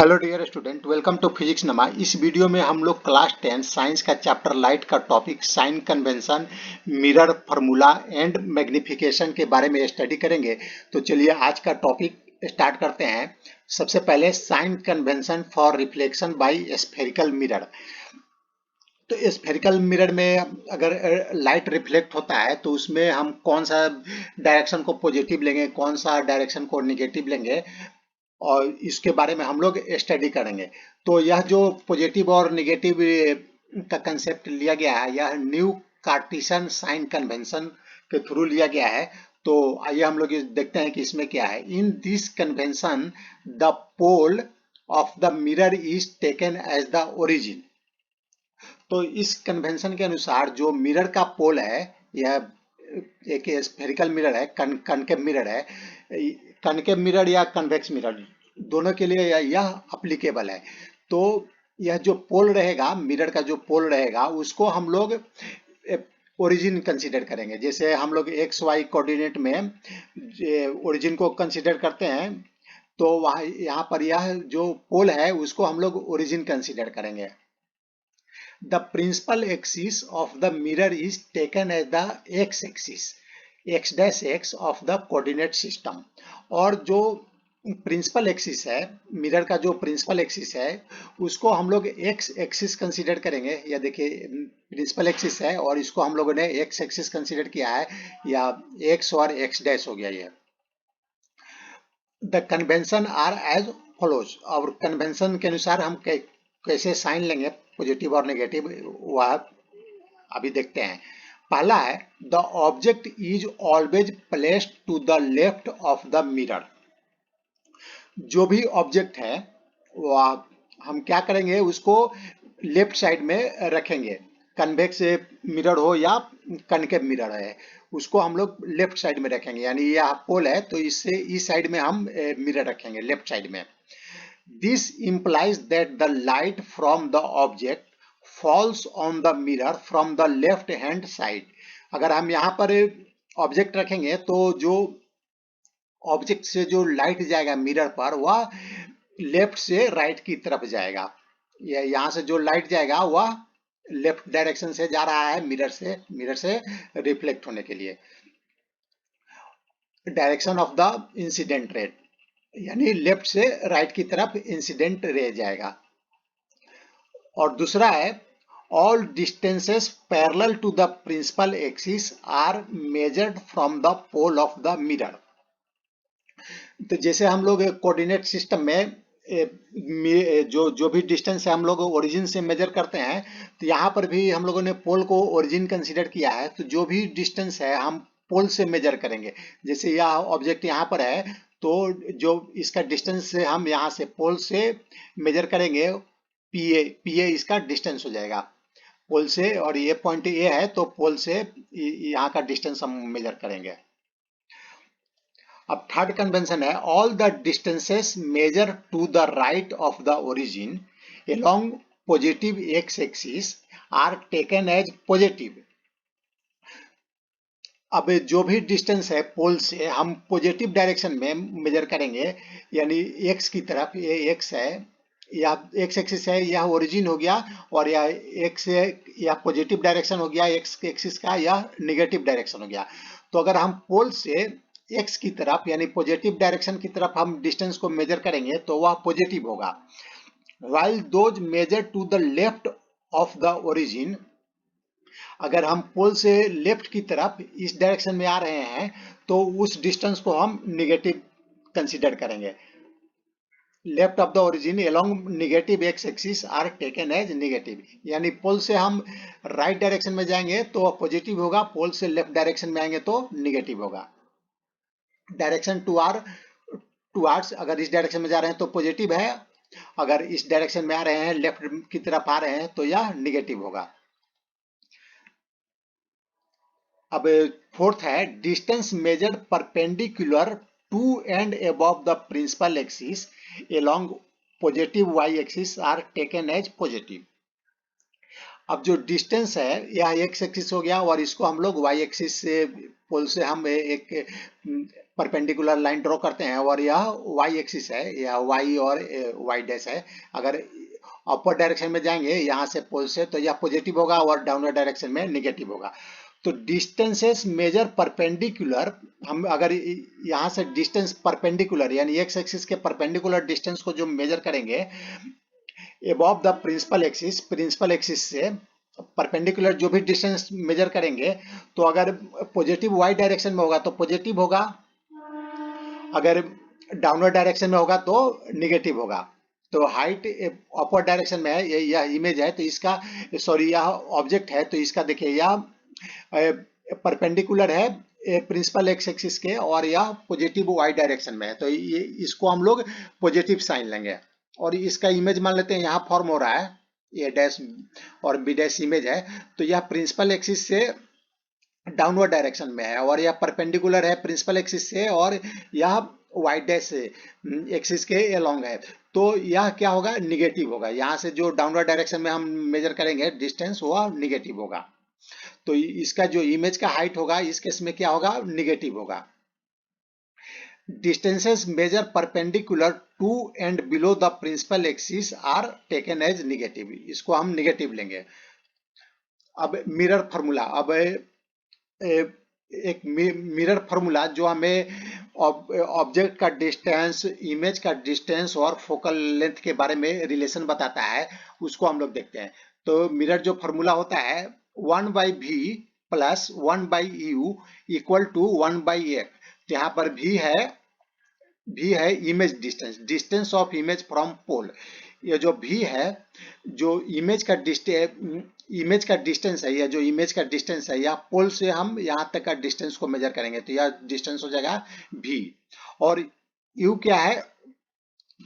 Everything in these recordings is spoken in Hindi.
Hello dear student, welcome to physics नमा। इस वीडियो में हम लोग क्लास 10 साइंस का चैप्टर लाइट का topic sign convention, mirror formula and magnification के बारे में स्टडी करेंगे। तो चलिए आज का टॉपिक स्टार्ट करते हैं। सबसे पहले sign convention for reflection by spherical mirror. तो स्फेरिकल मिरर में अगर लाइट रिफ्लेक्ट होता है तो उसमें हम कौन सा डायरेक्शन को पॉजिटिव लेंगे, कौन सा डायरेक्शन को नेगेटिव लेंगे, और इसके बारे में हम लोग स्टडी करेंगे। तो यह जो पॉजिटिव और नेगेटिव का कंसेप्ट लिया गया है, यह न्यू कार्टेशियन साइन कन्वेंशन के थ्रू लिया गया है। तो आइए हम लोग देखते हैं कि इसमें क्या है। In this convention the pole of the mirror is taken as the origin. तो इस कन्वेंशन के अनुसार जो मिरर का पोल है, यह एक स्फेरिकल मिरर है, कनकेव मिरर है। कनकेव मिरर या कन्वेक्स मिरर दोनों के लिए यह अप्लीकेबल है। तो यह जो पोल रहेगा, मिरर का जो पोल रहेगा, उसको हम लोग ओरिजिन कंसीडर करेंगे। जैसे हम लोग एक्स वाई कोऑर्डिनेट में ओरिजिन को कंसीडर करते हैं, तो वहाँ यहाँ पर यह जो पोल है उसको हम लोग ओरिजिन कंसीडर करेंगे। The principal axis of the mirror is taken as the x-axis, x dash x of the coordinate system। और जो प्रिंसिपल एक्सिस है, मिरर का जो प्रिंसिपल एक्सिस है, उसको हम लोग एक्स एक्सिस कंसीडर करेंगे। या देखिए प्रिंसिपल एक्सिस है और इसको हम लोगों ने एक्स एक्सिस कंसीडर किया है, या एक्स और एक्स डैश हो गया ये। The convention are as follows. और कन्वेंशन के अनुसार हम कैसे साइन लेंगे पॉजिटिव और नेगेटिव, वह अभी देखते हैं। पहला है the object is always placed to the left of the mirror. जो भी ऑब्जेक्ट है वह हम क्या करेंगे, उसको लेफ्ट साइड में रखेंगे। कन्वेक्स मिरर हो या कनकेव मिरर है, उसको हम लोग लेफ्ट साइड में रखेंगे। यानी यह पोल है तो इससे इस साइड में हम मिरर रखेंगे, लेफ्ट साइड में। This implies that the light from the object falls on the mirror from the left hand side। अगर हम यहाँ पर ऑब्जेक्ट रखेंगे तो जो ऑब्जेक्ट से जो लाइट जाएगा मिरर पर, वह लेफ्ट से राइट की तरफ जाएगा। यहाँ से जो लाइट जाएगा वह लेफ्ट डायरेक्शन से जा रहा है मिरर से रिफ्लेक्ट होने के लिए। Direction of the incident ray, यानी लेफ्ट से राइट की तरफ इंसिडेंट रे जाएगा। और दूसरा है all distances parallel to the principal axis are measured from the pole of the mirror. तो जैसे हम लोग कोऑर्डिनेट सिस्टम में जो भी डिस्टेंस है हम लोग ओरिजिन से मेजर करते हैं, तो यहाँ पर भी हम लोगों ने पोल को ओरिजिन कंसीडर किया है। तो जो भी डिस्टेंस है हम पोल से मेजर करेंगे। जैसे यह ऑब्जेक्ट यहाँ पर है, तो जो इसका डिस्टेंस है हम यहाँ से पोल से मेजर करेंगे, पीए इसका डिस्टेंस हो जाएगा पोल से। और ये पॉइंट ए है तो पोल से यहाँ का डिस्टेंस हम मेजर करेंगे। अब थर्ड कन्वेंशन है all the distances measure to the right of the origin along positive X axis are taken as positive. अब जो भी डिस्टेंस है पोल से हम पॉजिटिव डायरेक्शन में मेजर करेंगे, यानी एक्स की तरफ, ये एक्स है या एक्स एक्सिस है, यह ओरिजिन हो गया। और यह एक्स या पॉजिटिव डायरेक्शन हो गया एक्स एक्सिस का, या नेगेटिव डायरेक्शन हो गया। तो अगर हम पोल से एक्स की तरफ यानी पॉजिटिव डायरेक्शन की तरफ हम डिस्टेंस को मेजर करेंगे तो वह पॉजिटिव होगा। While those measure to the left of the origin, अगर हम पोल से लेफ्ट की तरफ इस डायरेक्शन में आ रहे हैं तो उस डिस्टेंस को हम नेगेटिव कंसीडर करेंगे। Left of the origin along negative X axis are taken as negative. यानी पोल से हम राइट डायरेक्शन में जाएंगे तो पॉजिटिव होगा, पोल से लेफ्ट डायरेक्शन में आएंगे तो नेगेटिव होगा। डायरेक्शन टुवार्ड्स, अगर इस डायरेक्शन में जा रहे हैं तो पॉजिटिव है, अगर इस डायरेक्शन में आ रहे हैं, लेफ्ट की तरफ आ रहे हैं, तो यह नेगेटिव होगा। अब फोर्थ है distance measured perpendicular to and above the principal axis along positive Y axis are taken as positive. अब जो डिस्टेंस है यह एक्स एक्सिस हो गया और इसको हम लोग वाई एक्सिस से पोल से हम एक परपेंडिकुलर लाइन ड्रॉ करते हैं और यह वाई एक्सिस है, यह वाई और वाई डैश है। अगर अपर डायरेक्शन में जाएंगे यहाँ से पोल से तो यह पॉजिटिव होगा और डाउनवर्ड डायरेक्शन में निगेटिव होगा। तो डिस्टेंसेस मेजर परपेंडिकुलर, हम अगर यहाँ से डिस्टेंस परपेंडिकुलर यानी एक्स एक्सिस के परपेंडिकुलर डिस्टेंस को जो मेजर करेंगे अबव द प्रिंसिपल एक्सिस से परपेंडिकुलर जो भी डिस्टेंस मेजर करेंगे, तो अगर पॉजिटिव वाई डायरेक्शन में होगा तो पॉजिटिव होगा, अगर डाउनवर्ड डायरेक्शन में होगा तो निगेटिव होगा। तो हाइट अपर डायरेक्शन में है, यह इमेज है तो इसका सॉरी यह ऑब्जेक्ट है तो इसका देखिए यह परपेंडिकुलर है प्रिंसिपल एक्स एक्सिस के और यह पॉजिटिव वाई डायरेक्शन में है, तो ये इसको हम लोग पॉजिटिव साइन लेंगे। और इसका इमेज मान लेते हैं यहाँ फॉर्म हो रहा है, ये डैश और बी डैश इमेज है, तो यह प्रिंसिपल एक्सिस से डाउनवर्ड डायरेक्शन में है और यह परपेंडिकुलर है प्रिंसिपल एक्सिस से और यह वाई डैश एक्सिस के अलोंग है, तो यह क्या होगा, निगेटिव होगा। यहाँ से जो डाउनवर्ड डायरेक्शन में हम मेजर करेंगे डिस्टेंस वह निगेटिव होगा, तो इसका जो इमेज का हाइट होगा इस केस में क्या होगा, निगेटिव होगा। Distances measure perpendicular to and below the principal axis are taken as negative, इसको हम निगेटिव लेंगे। अब मिरर फार्मूला, अब एक मिरर फार्मूला जो हमें ऑब्जेक्ट का डिस्टेंस, इमेज का डिस्टेंस और फोकल लेंथ के बारे में रिलेशन बताता है, उसको हम लोग देखते हैं। तो मिरर जो फार्मूला होता है 1/v plus 1/u equal to 1/f, यहाँ पर v है image distance, distance of image from pole. ये जो v है जो इमेज का डिस्टेंस है, या जो इमेज का डिस्टेंस है या पोल से हम यहाँ तक का डिस्टेंस को मेजर करेंगे तो यह डिस्टेंस हो जाएगा v। और u क्या है,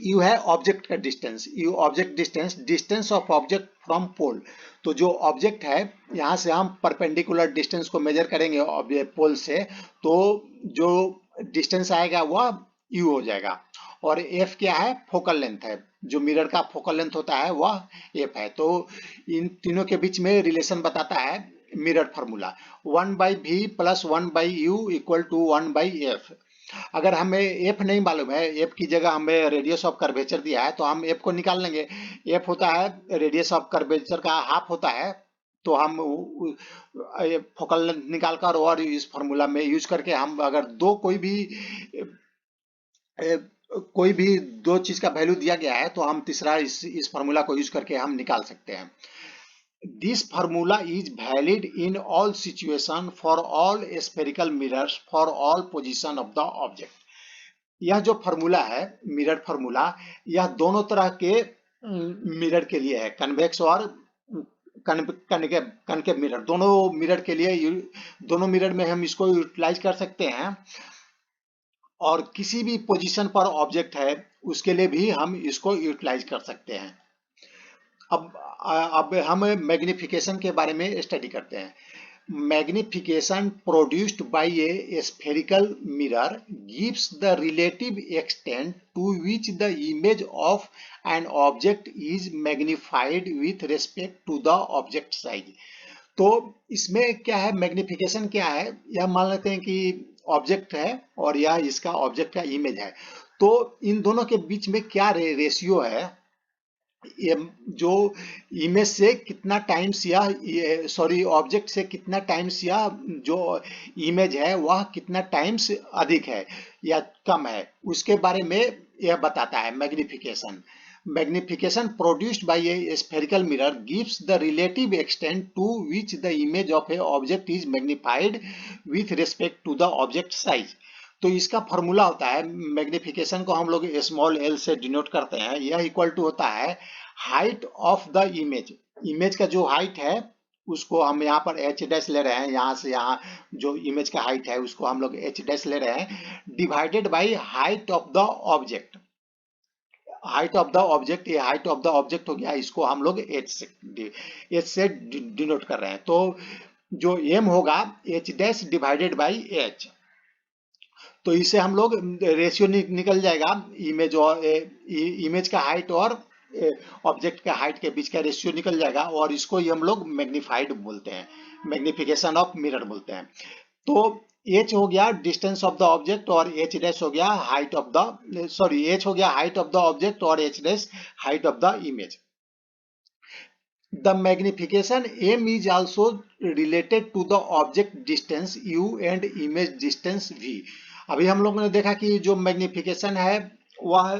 u है ऑब्जेक्ट का distance, u object distance, distance of object from pole. तो जो ऑब्जेक्ट है यहाँ से हम परपेंडिकुलर डिस्टेंस को मेजर करेंगे पोल से, तो जो डिस्टेंस आएगा वह u हो जाएगा। और f क्या है, फोकल लेंथ है, जो मिरर का फोकल लेंथ होता है वह f है। तो इन तीनों के बीच में रिलेशन बताता है mirror formula 1/v plus 1/u equal to 1/f। अगर हमें f नहीं मालूम है, f की जगह हमें रेडियस ऑफ कर्वेचर दिया है तो हम f को निकाल लेंगे। f होता है रेडियस ऑफ कर्वेचर का हाफ होता है, तो हम फोकल लेंथ निकाल कर और इस फार्मूला में यूज करके हम अगर कोई भी दो चीज का वैल्यू दिया गया है तो हम तीसरा इस फार्मूला को यूज करके हम निकाल सकते हैं। This formula is valid in all situation for all spherical mirrors for all position of the object. यह जो फार्मूला है मिरर फार्मूला, यह दोनों तरह के मिरर के लिए है, कन्वेक्स और कनकेव मिरर, दोनों मिरर के लिए, दोनों मिरर में हम इसको यूटिलाइज कर सकते हैं। और किसी भी पोजीशन पर ऑब्जेक्ट है उसके लिए भी हम इसको यूटिलाइज कर सकते हैं। अब हम मैग्निफिकेशन के बारे में स्टडी करते हैं। Magnification produced by a spherical mirror gives the relative extent to which the image of an object is magnified with respect to the object size. तो इसमें क्या है, मैग्निफिकेशन क्या है, यह मान लेते हैं कि ऑब्जेक्ट है और यह इसका ऑब्जेक्ट का इमेज है, तो इन दोनों के बीच में क्या रेशियो है, ये जो इमेज से कितना टाइम्स या सॉरी ऑब्जेक्ट से कितना टाइम्स या जो इमेज है वह कितना टाइम्स अधिक है या कम है, उसके बारे में यह बताता है magnification. Magnification produced by a spherical mirror gives the relative extent to which the image of a object is magnified with respect to the object size। तो इसका फॉर्मूला होता है, मैग्निफिकेशन को हम लोग स्मॉल एल से डिनोट करते हैं, यह इक्वल टू होता है height of the image, image का जो हाइट है उसको हम यहाँ पर h डैश ले रहे हैं, यहाँ से यहाँ जो इमेज का हाइट है उसको हम लोग h डैश ले रहे हैं, divided by height of the object. Height of the object, ये हाइट ऑफ द ऑब्जेक्ट हो गया, इसको हम लोग h से डिनोट कर रहे हैं। तो जो m होगा h dash divided by h, तो इसे हम लोग रेशियो निकल जाएगा इमेज और इमेज का हाइट और ऑब्जेक्ट का हाइट के बीच का रेशियो निकल जाएगा, और इसको ही हम लोग मैग्निफाइड बोलते हैं, मैग्निफिकेशन ऑफ मिरर बोलते हैं। तो एच हो गया डिस्टेंस ऑफ द ऑब्जेक्ट और एच डैश हो गया height of the, sorry, H हो गया हाइट ऑफ द ऑब्जेक्ट और H dash height of the image. The magnification m is also related to the object distance u and image distance v. अभी हम लोगों ने देखा कि जो मैग्निफिकेशन है वह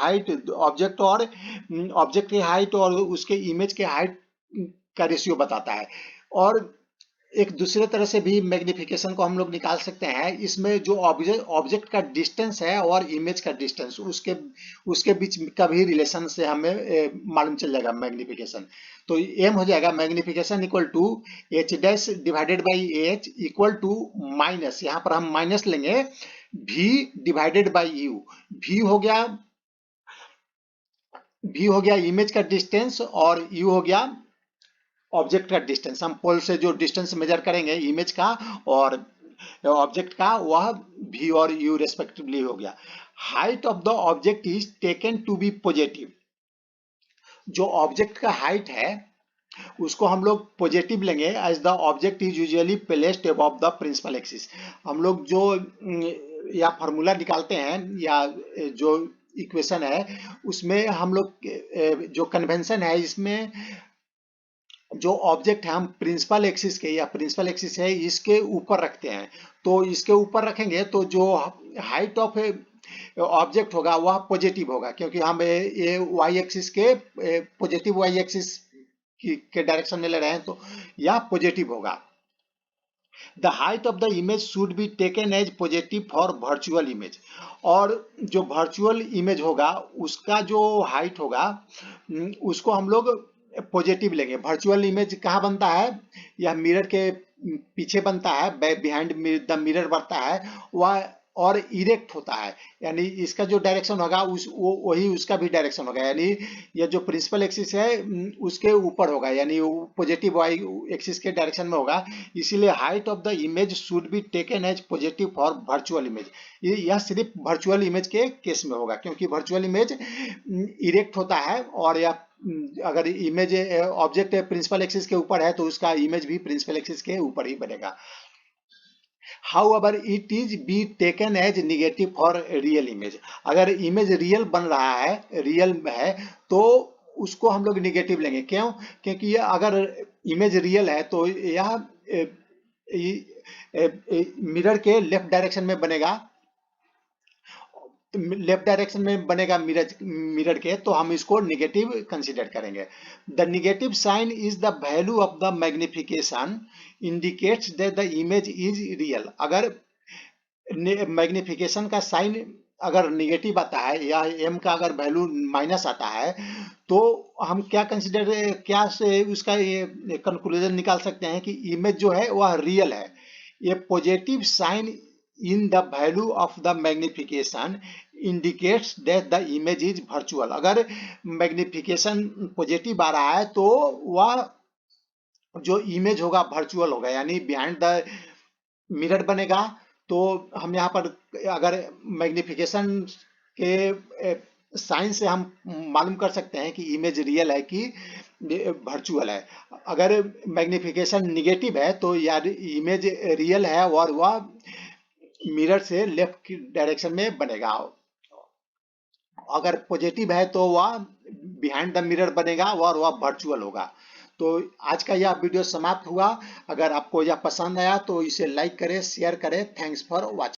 हाइट ऑब्जेक्ट और ऑब्जेक्ट की हाइट और उसके इमेज के हाइट का रेशियो बताता है. और एक दूसरे तरह से भी मैग्निफिकेशन को हम लोग निकाल सकते हैं. इसमें जो ऑब्जेक्ट का डिस्टेंस है और इमेज का डिस्टेंस उसके उसके बीच का भी रिलेशन से हमें मालूम चल जाएगा मैग्निफिकेशन. तो एम हो जाएगा magnification equal to H dash divided by H equal to minus, यहाँ पर हम माइनस लेंगे, भी डिवाइडेड बाई यू. भी हो गया भी हो गया इमेज का डिस्टेंस और यू हो गया ऑब्जेक्ट का डिस्टेंस. हम पोल से जो डिस्टेंस मेजर करेंगे इमेज का और ऑब्जेक्ट का वह v और u रेस्पेक्टिवली हो गया. Height of the object is taken to be positive. जो ऑब्जेक्ट का हाइट है उसको हम लोग पॉजिटिव लेंगे as the object is usually placed above the principal axis. हम लोग जो या फार्मूला निकालते हैं या जो इक्वेशन है उसमें हम लोग जो कन्वेंशन है इसमें जो ऑब्जेक्ट है हम प्रिंसिपल एक्सिस के या प्रिंसिपल एक्सिस है इसके ऊपर रखते हैं. तो इसके ऊपर रखेंगे तो जो हाइट ऑफ ऑब्जेक्ट होगा वह पॉजिटिव होगा क्योंकि हम ये वाई एक्सिस के पॉजिटिव वाई एक्सिस के डायरेक्शन में ले रहे हैं तो यह पॉजिटिव होगा. The height of the image should be taken as positive for virtual image. और जो वर्चुअल इमेज होगा उसका जो हाइट होगा उसको हम लोग पॉजिटिव लेंगे. वर्चुअल इमेज कहाँ बनता है, यह मिरर के पीछे बनता है, बिहाइंड द मिरर बनता है वह और इरेक्ट होता है. यानी इसका जो डायरेक्शन होगा वही उसका भी डायरेक्शन होगा. यानी यह जो प्रिंसिपल एक्सिस है उसके ऊपर होगा यानी पॉजिटिव वाई एक्सिस के डायरेक्शन में होगा. इसीलिए height of the image should be taken as positive for virtual image. यह सिर्फ वर्चुअल इमेज के केस में होगा क्योंकि वर्चुअल इमेज इरेक्ट होता है और यह अगर इमेज ऑब्जेक्ट प्रिंसिपल एक्सिस के ऊपर है तो उसका इमेज भी प्रिंसिपल एक्सिस के ऊपर ही बनेगा. However, it is be taken as negative for real image. अगर इमेज रियल बन रहा है, रियल है तो उसको हम लोग निगेटिव लेंगे. क्यों? क्योंकि ये अगर इमेज रियल है तो यह मिरर के लेफ्ट डायरेक्शन में बनेगा. लेफ्ट डायरेक्शन में बनेगा मिरर के तो हम इसको निगेटिव कंसीडर करेंगे. The negative sign is the value of the magnification indicates that the image is real. अगर मैग्निफिकेशन का साइन अगर निगेटिव आता है या m का अगर वैल्यू माइनस आता है तो हम क्या से उसका ये कंक्लूजन निकाल सकते हैं कि इमेज जो है वह रियल है. ये positive sign in the value of the magnification indicates that the image is virtual. अगर मैग्निफिकेशन पॉजिटिव आ रहा है तो वह जो इमेज होगा वर्चुअल होगा यानी बिहाइंड द मिरर बनेगा. तो हम यहाँ पर अगर मैग्निफिकेशन के साइन से हम मालूम कर सकते हैं कि इमेज रियल है कि वर्चुअल है. अगर मैग्निफिकेशन निगेटिव है तो यार इमेज रियल है और वह मिरर से लेफ्ट डायरेक्शन में बनेगा. अगर पॉजिटिव है तो वह बिहाइंड द मिरर बनेगा और वह वर्चुअल होगा. तो आज का यह वीडियो समाप्त हुआ. अगर आपको यह पसंद आया तो इसे लाइक करें, शेयर करें. Thanks for watching.